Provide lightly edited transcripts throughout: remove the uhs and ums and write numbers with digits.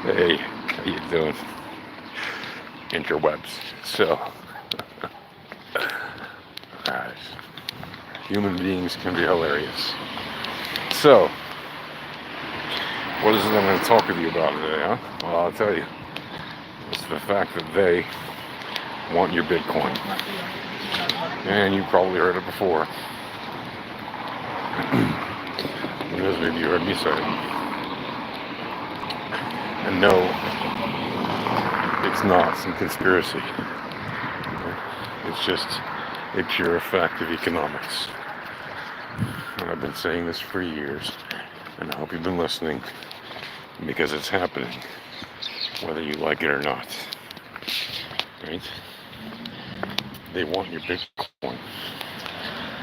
Hey, how you doing, interwebs? So, guys, human beings can be hilarious. So, what is it I'm going to talk with you about today, huh? Well, I'll tell you. It's the fact that they want your Bitcoin. And you probably heard it before. Because maybe you heard me say it. And no, it's not some conspiracy. It's just a pure fact of economics. And I've been saying this for years, and I hope you've been listening, because it's happening, whether you like it or not. Right? They want your Bitcoin,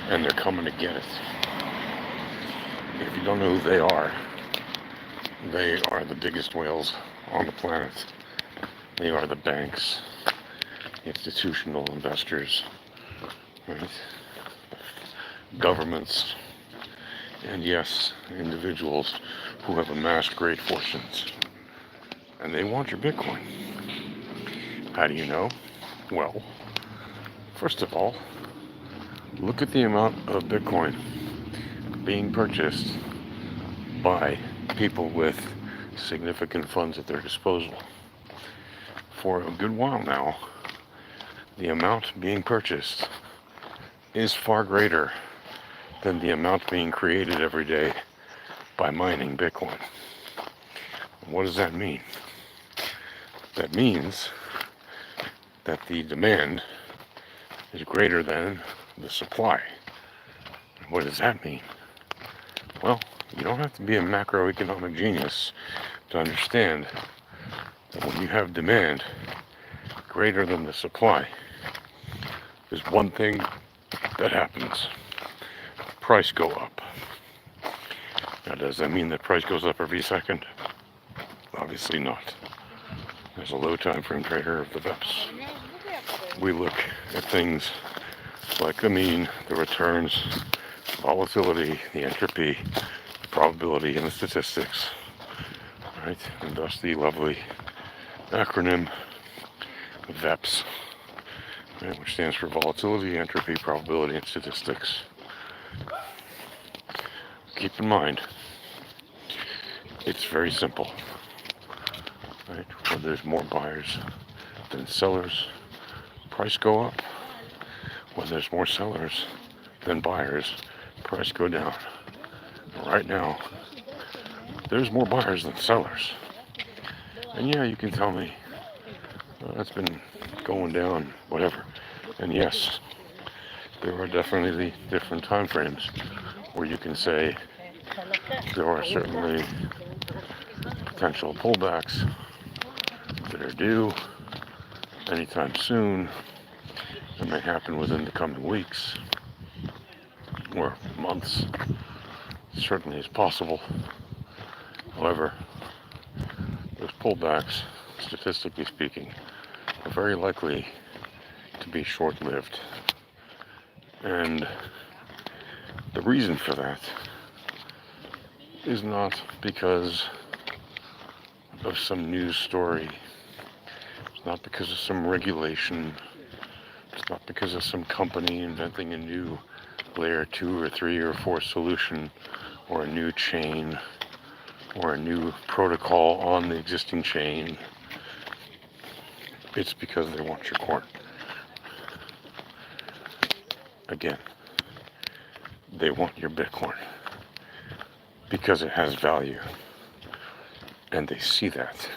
and they're coming to get it. If you don't know who they are the biggest whales on the planet. They are the banks, institutional investors, right? Governments, and yes, individuals who have amassed great fortunes. And they want your Bitcoin. How do you know? Well, first of all, look at the amount of Bitcoin being purchased by people with significant funds at their disposal. For a good while now, the amount being purchased is far greater than the amount being created every day by mining Bitcoin. What does that mean? That means that the demand is greater than the supply. What does that mean? Well, you don't have to be a macroeconomic genius to understand that when you have demand greater than the supply, there's one thing that happens. Price go up. Now, does that mean that price goes up every second? Obviously not. As a low time frame trader of the VEPs, we look at things like the mean, the returns, volatility, the entropy, the probability, and the statistics. Right? And thus the lovely acronym VEPs, right, which stands for volatility, entropy, probability, and statistics. Keep in mind, it's very simple. Right? When there's more buyers than sellers, price go up. When there's more sellers than buyers, price go down. Right now, there's more buyers than sellers. And yeah, you can tell me, that's been going down, whatever. And yes, there are definitely different time frames where you can say there are certainly potential pullbacks that are due anytime soon. It may happen within the coming weeks or months. It certainly is possible. However, those pullbacks, statistically speaking, are very likely to be short-lived. And the reason for that is not because of some news story. It's not because of some regulation. It's not because of some company inventing a new layer 2 or 3 or 4 solution, or a new chain, or a new protocol on the existing chain. It's because they want your coin. Again, they want your Bitcoin because it has value, and they see that.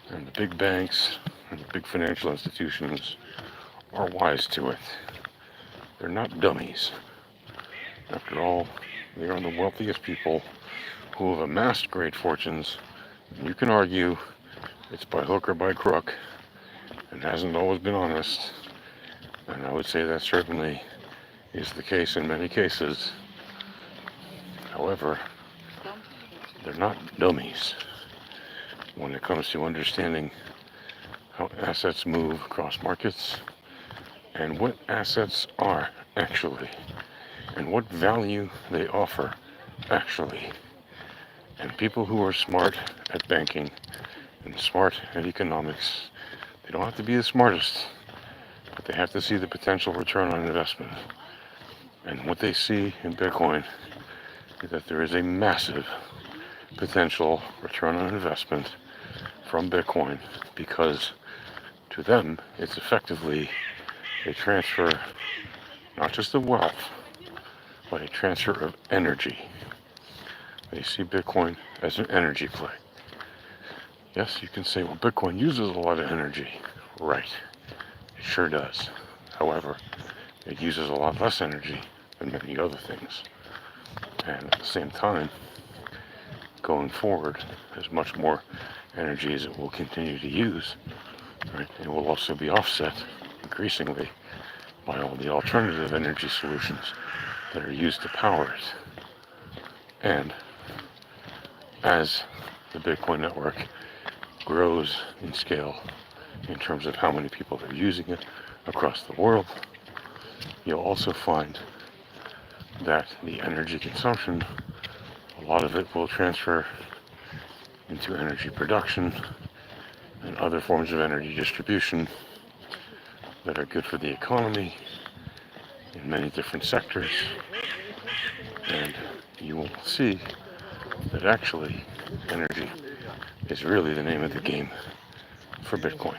And the big banks and the big financial institutions are wise to it. They're not dummies. After all, they are the wealthiest people who have amassed great fortunes. And you can argue it's by hook or by crook, and hasn't always been honest. And I would say that certainly is the case in many cases. However, they're not dummies when it comes to understanding how assets move across markets and what assets are actually, and what value they offer actually. And people who are smart at banking and smart at economics, they don't have to be the smartest, but they have to see the potential return on investment. And what they see in Bitcoin is that there is a massive potential return on investment from Bitcoin, because to them it's effectively a transfer not just of wealth, but a transfer of energy. They see Bitcoin as an energy play. Yes, you can say, well, Bitcoin uses a lot of energy. Right, it sure does. However, it uses a lot less energy than many other things. And at the same time, going forward, as much more energy as it will continue to use, right, it will also be offset increasingly by all the alternative energy solutions that are used to power it. And as the Bitcoin network grows in scale in terms of how many people are using it across the world, you'll also find that the energy consumption, a lot of it will transfer into energy production and other forms of energy distribution that are good for the economy in many different sectors. And you will see that actually energy is really the name of the game for Bitcoin.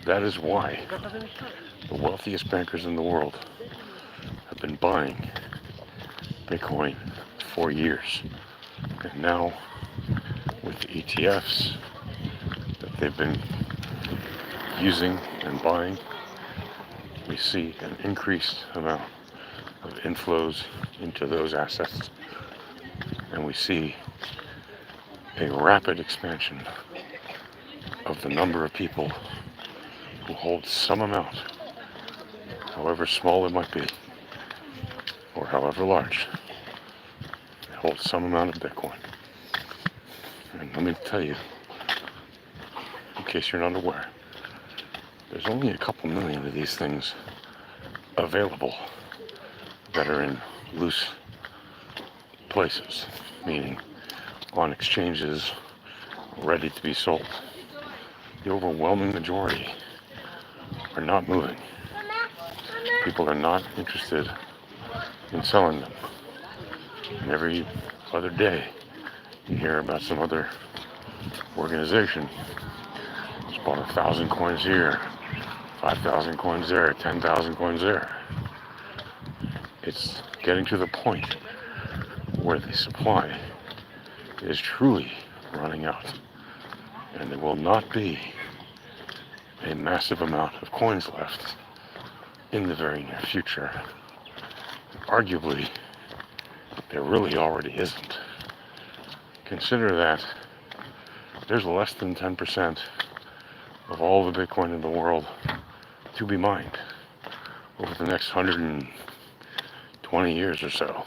That is why the wealthiest bankers in the world have been buying Bitcoin for years. And now, with the ETFs that they've been using and buying, we see an increased amount of inflows into those assets. And we see a rapid expansion of the number of people who hold some amount, however small it might be, or however large, hold some amount of Bitcoin. And let me tell you, in case you're not aware, there's only a couple million of these things available that are in loose places, meaning on exchanges ready to be sold. The overwhelming majority are not moving. People are not interested in selling them. And every other day you hear about some other organization that's bought 1,000 coins here, 5,000 coins there, 10,000 coins there. It's getting to the point where the supply is truly running out, and there will not be a massive amount of coins left in the very near future. Arguably, there really already isn't. Consider that there's less than 10% of all the Bitcoin in the world to be mined over the next 120 years or so.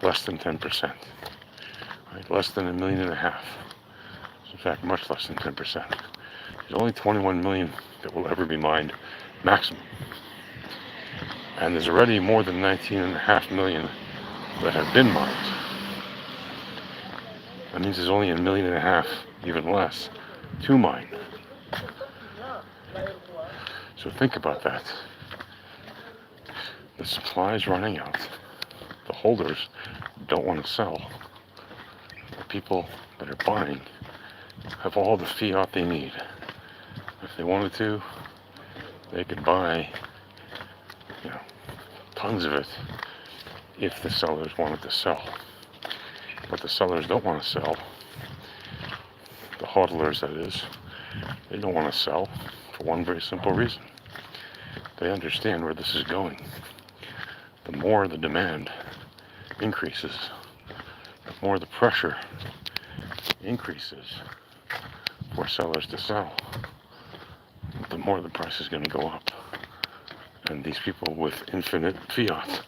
Less than 10%. Right? Less than 1.5 million. In fact, much less than 10%. There's only 21 million that will ever be mined, maximum. And there's already more than 19.5 million that have been mined. That means there's only 1.5 million, even less, to mine. So think about that. The supply is running out. The holders don't want to sell. The people that are buying have all the fiat they need. If they wanted to, they could buy, tons of it if the sellers wanted to sell. But the sellers don't want to sell. The hodlers, that is, they don't want to sell for one very simple reason. They understand where this is going. The more the demand increases, the more the pressure increases for sellers to sell, the more the price is going to go up. And these people with infinite fiat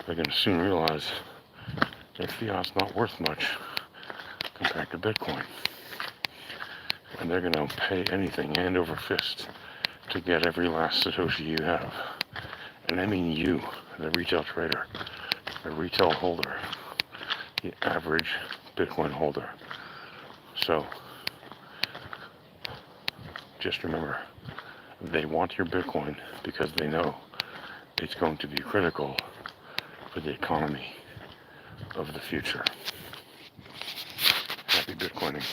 are going to soon realize that fiat's not worth much compared to Bitcoin. And they're going to pay anything hand over fist to get every last Satoshi you have. And I mean you, the retail trader. the retail holder, the average Bitcoin holder. So just remember, they want your Bitcoin because they know it's going to be critical for the economy of the future. Happy Bitcoining.